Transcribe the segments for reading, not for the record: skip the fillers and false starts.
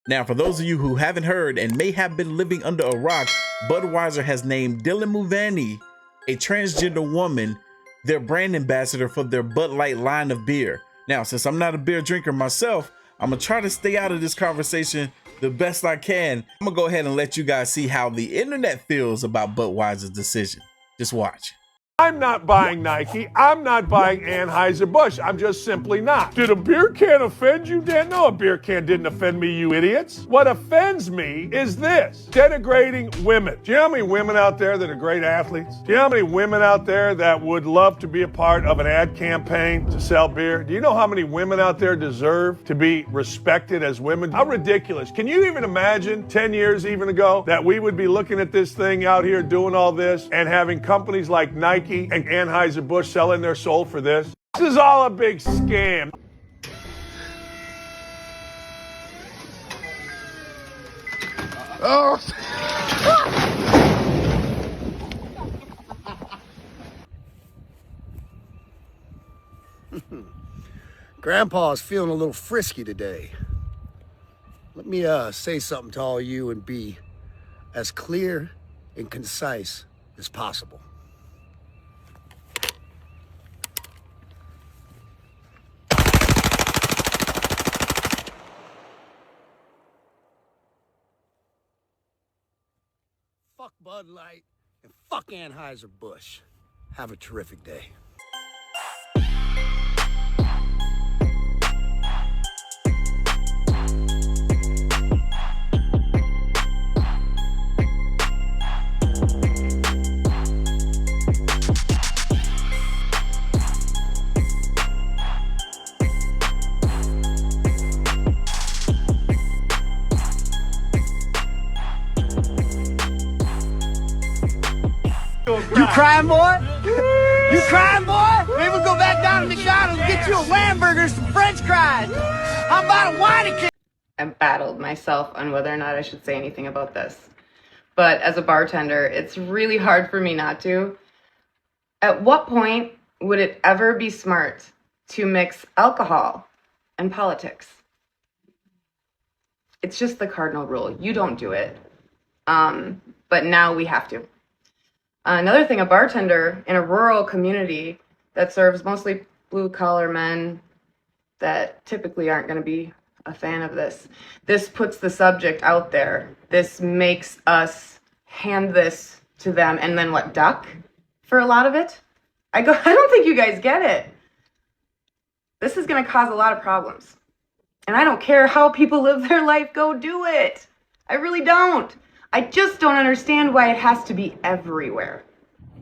Now, for those of you who haven't heard and may have been living under a rock, Budweiser has named Mulvaney, a transgender woman, their brand ambassador for their Bud Light line of beer. Now, since I'm not a beer drinker myself, I'm gonna try to stay out of this conversation the best I can. I'm gonna go ahead and let you guys see how the internet feels about Budweiser's decision. Just watch. I'm not buying Nike. I'm not buying Anheuser-Busch. I'm just simply not. Did a beer can offend you, Dan? No, a beer can didn't offend me, you idiots. What offends me is this, denigrating women. Do you know how many women out there that are great athletes? Do you know how many women out there that would love to be a part of an ad campaign to sell beer? Do you know how many women out there deserve to be respected as women? How ridiculous. Can you even imagine 10 years even ago that we would be looking at this thing out here doing all this and having companies like Nike and Anheuser-Busch selling their soul for this? This is all a big scam. Oh. Grandpa's feeling a little frisky today. Let me say something to all you and be as clear and concise as possible. Fuck Bud Light and fuck Anheuser-Busch. Have a terrific day. You crying, boy? You crying, boy? Maybe we'll go back down to McDonald's and get you a Lamburger, some French fries. How about a whiny? I battled myself on whether or not I should say anything about this. But as a bartender, it's really hard for me not to. At what point would it ever be smart to mix alcohol and politics? It's just the cardinal rule. You don't do it. But now we have to. Another thing, a bartender in a rural community that serves mostly blue-collar men that typically aren't going to be a fan of this. This puts the subject out there. This makes us hand this to them and then what, duck for a lot of it? I don't think you guys get it. This is going to cause a lot of problems. And I don't care how people live their life, go do it. I really don't. I just don't understand why it has to be everywhere.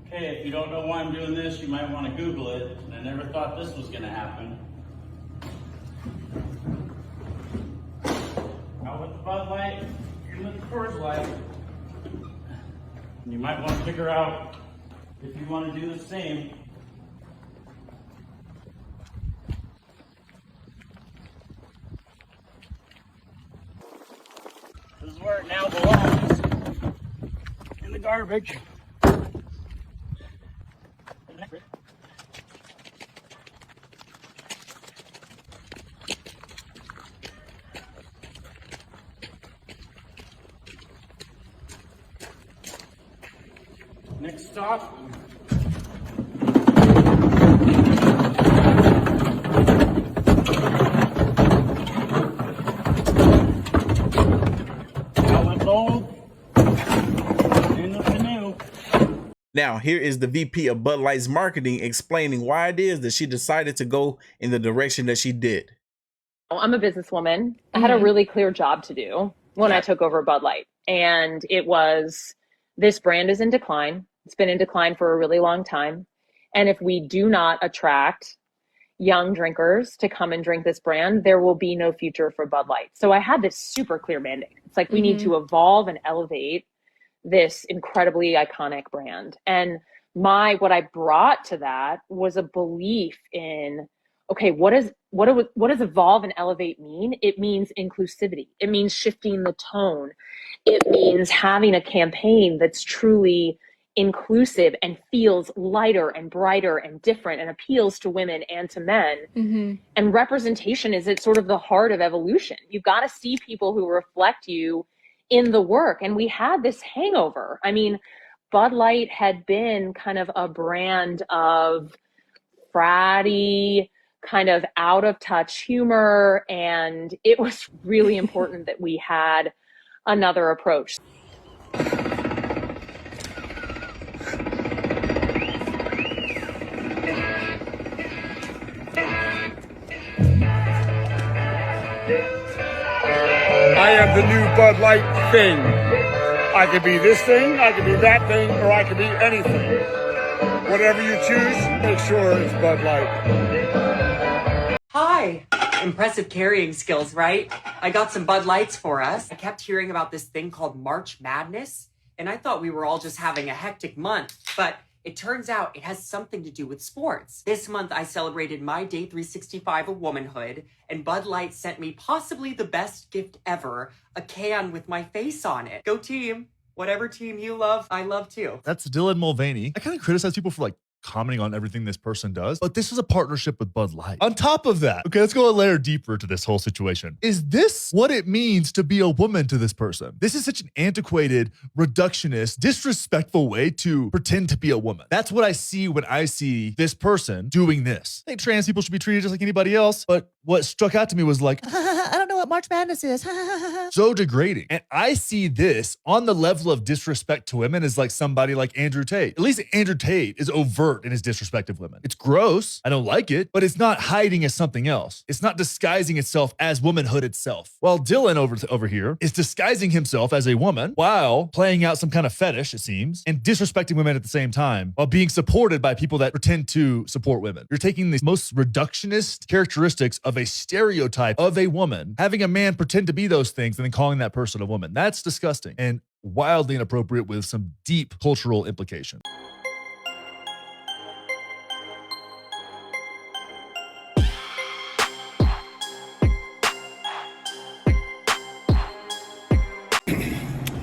Okay, if you don't know why I'm doing this, you might want to Google it. I never thought this was going to happen. Out with the Bud Light, in with the Coors Light. You might want to figure out if you want to do the same. This is where it now belongs. In the garbage. Next stop. Now, here is the VP of Bud Light's marketing explaining why it is that she decided to go in the direction that she did. I'm a businesswoman. I had a really clear job to do when I took over Bud Light. And it was, this brand is in decline. It's been in decline for a really long time. And if we do not attract young drinkers to come and drink this brand, there will be no future for Bud Light. So I had this super clear mandate. It's like, we need to evolve and elevate this incredibly iconic brand. And what I brought to that was a belief in, okay, what does evolve and elevate mean? It means inclusivity. It means shifting the tone. It means having a campaign that's truly inclusive and feels lighter and brighter and different and appeals to women and to men. Mm-hmm. And representation is at sort of the heart of evolution. You've got to see people who reflect you in the work. And we had this hangover. I mean, Bud Light had been kind of a brand of fratty, kind of out of touch humor. And it was really important that we had another approach. I am the new Bud Light thing. I could be this thing, I could be that thing, or I could be anything. Whatever you choose, make sure it's Bud Light. Hi. Impressive carrying skills, right? I got some Bud Lights for us. I kept hearing about this thing called March Madness, and I thought we were all just having a hectic month, but it turns out it has something to do with sports. This month, I celebrated my day 365 of womanhood, and Bud Light sent me possibly the best gift ever, a can with my face on it. Go team. Whatever team you love, I love too. That's Dylan Mulvaney. I kind of criticize people for like commenting on everything this person does, but this is a partnership with Bud Light. On top of that, okay, let's go a layer deeper to this whole situation. Is this what it means to be a woman to this person? This is such an antiquated, reductionist, disrespectful way to pretend to be a woman. That's what I see when I see this person doing this. I think trans people should be treated just like anybody else, but what struck out to me was like, I don't know what March Madness is. So degrading. And I see this on the level of disrespect to women as like somebody like Andrew Tate. At least Andrew Tate is overt in his disrespect of women. It's gross. I don't like it, but it's not hiding as something else. It's not disguising itself as womanhood itself. While Dylan over here is disguising himself as a woman while playing out some kind of fetish, it seems, and disrespecting women at the same time while being supported by people that pretend to support women. You're taking the most reductionist characteristics of a stereotype of a woman, having a man pretend to be those things and then calling that person a woman. That's disgusting and wildly inappropriate with some deep cultural implications.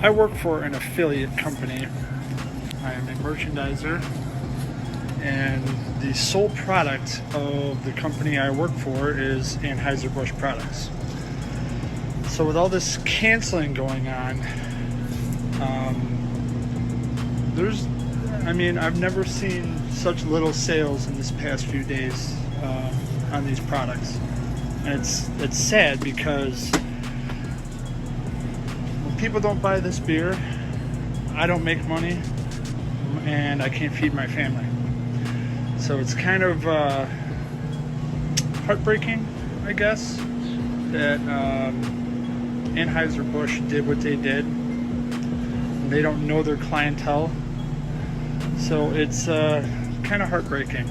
I work for an affiliate company. I am a merchandiser, and the sole product of the company I work for is Anheuser-Busch products. So with all this canceling going on, I've never seen such little sales in this past few days on these products. And it's sad because people don't buy this beer, I don't make money, and I can't feed my family. So it's kind of heartbreaking, I guess, that Anheuser-Busch did what they did. They don't know their clientele, so it's kind of heartbreaking.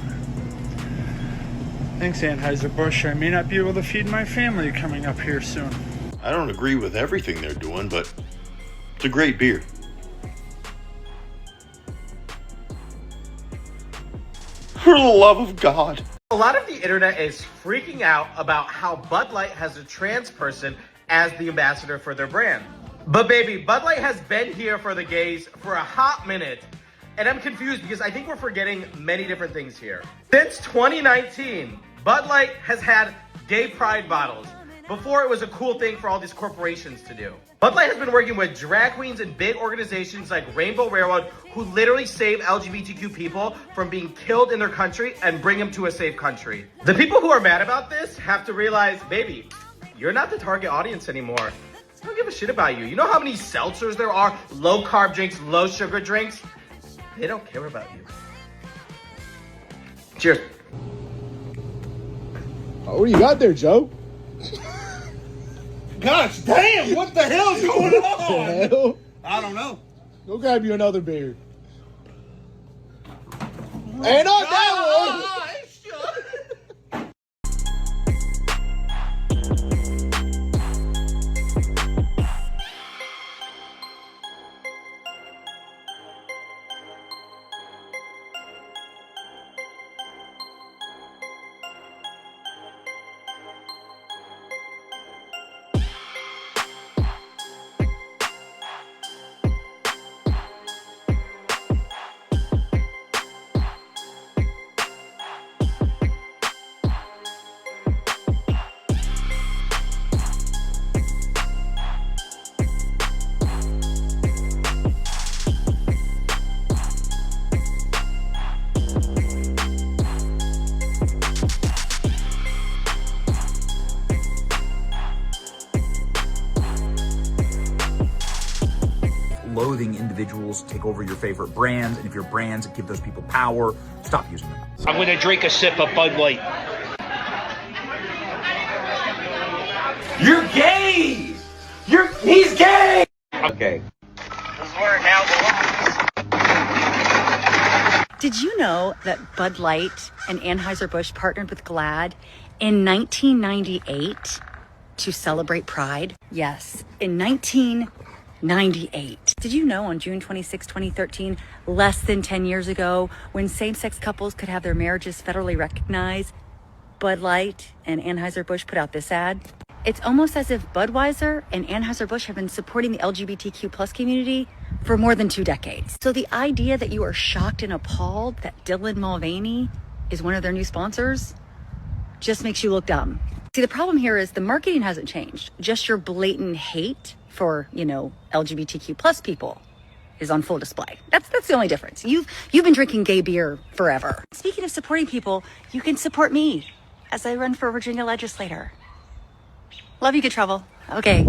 Thanks, Anheuser-Busch. I may not be able to feed my family coming up here soon. I don't agree with everything they're doing, but it's a great beer. For the love of God. A lot of the internet is freaking out about how Bud Light has a trans person as the ambassador for their brand. But baby, Bud Light has been here for the gays for a hot minute. And I'm confused because I think we're forgetting many different things here. Since 2019, Bud Light has had gay pride bottles. Before it was a cool thing for all these corporations to do. Bud Light has been working with drag queens and big organizations like Rainbow Railroad who literally save LGBTQ people from being killed in their country and bring them to a safe country. The people who are mad about this have to realize, baby, you're not the target audience anymore. I don't give a shit about you. You know how many seltzers there are? Low carb drinks, low sugar drinks? They don't care about you. Cheers. What do you got there, Joe? Gosh damn, what the hell's going on? What the hell? I don't know. Go grab you another beer. Ain't not that one! self-loathing individuals take over your favorite brands, and if your brands give those people power, stop using them. I'm going to drink a sip of Bud Light. You're gay! He's gay! Okay. Did you know that Bud Light and Anheuser-Busch partnered with Glad in 1998 to celebrate Pride? Yes, in 1998. Did you know on June 26, 2013, less than 10 years ago, when same-sex couples could have their marriages federally recognized, Bud Light and Anheuser-Busch put out this ad? It's almost as if Budweiser and Anheuser-Busch have been supporting the LGBTQ plus community for more than 2 decades. So the idea that you are shocked and appalled that Dylan Mulvaney is one of their new sponsors just makes you look dumb. See, the problem here is the marketing hasn't changed. Just your blatant hate for, LGBTQ plus people is on full display. That's the only difference. You've been drinking gay beer forever. Speaking of supporting people, you can support me as I run for Virginia legislator. Love you, good trouble. Okay.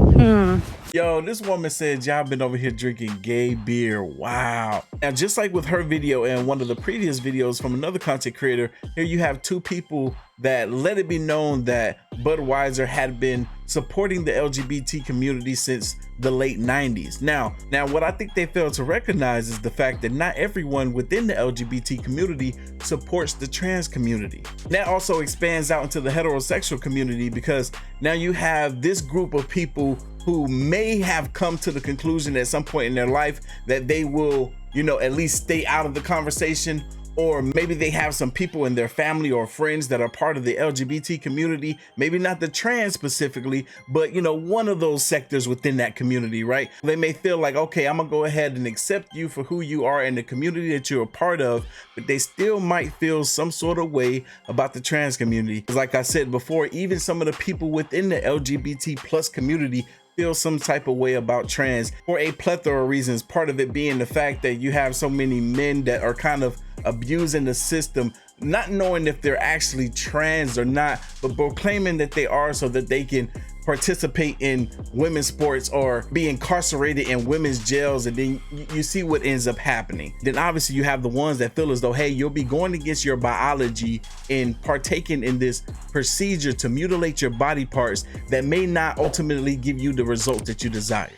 Yo, this woman said y'all been over here drinking gay beer. Wow. Now, just like with her video and one of the previous videos from another content creator, here you have two people that let it be known that Budweiser had been supporting the LGBT community since the late 90s. Now what I think they fail to recognize is the fact that not everyone within the LGBT community supports the trans community. That also expands out into the heterosexual community, because now you have this group of people who may have come to the conclusion at some point in their life that they will, at least stay out of the conversation, or maybe they have some people in their family or friends that are part of the LGBT community, maybe not the trans specifically, but one of those sectors within that community, right? They may feel like, okay, I'm gonna go ahead and accept you for who you are in the community that you're a part of, but they still might feel some sort of way about the trans community. Because like I said before, even some of the people within the LGBT plus community feel some type of way about trans for a plethora of reasons. Part of it being the fact that you have so many men that are kind of abusing the system, not knowing if they're actually trans or not, but proclaiming that they are so that they can participate in women's sports or be incarcerated in women's jails, and then you see what ends up happening. Then obviously you have the ones that feel as though, hey, you'll be going against your biology in partaking in this procedure to mutilate your body parts that may not ultimately give you the result that you desire.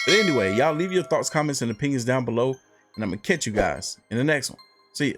But anyway, y'all leave your thoughts, comments, and opinions down below, and I'm gonna catch you guys in the next one. See ya.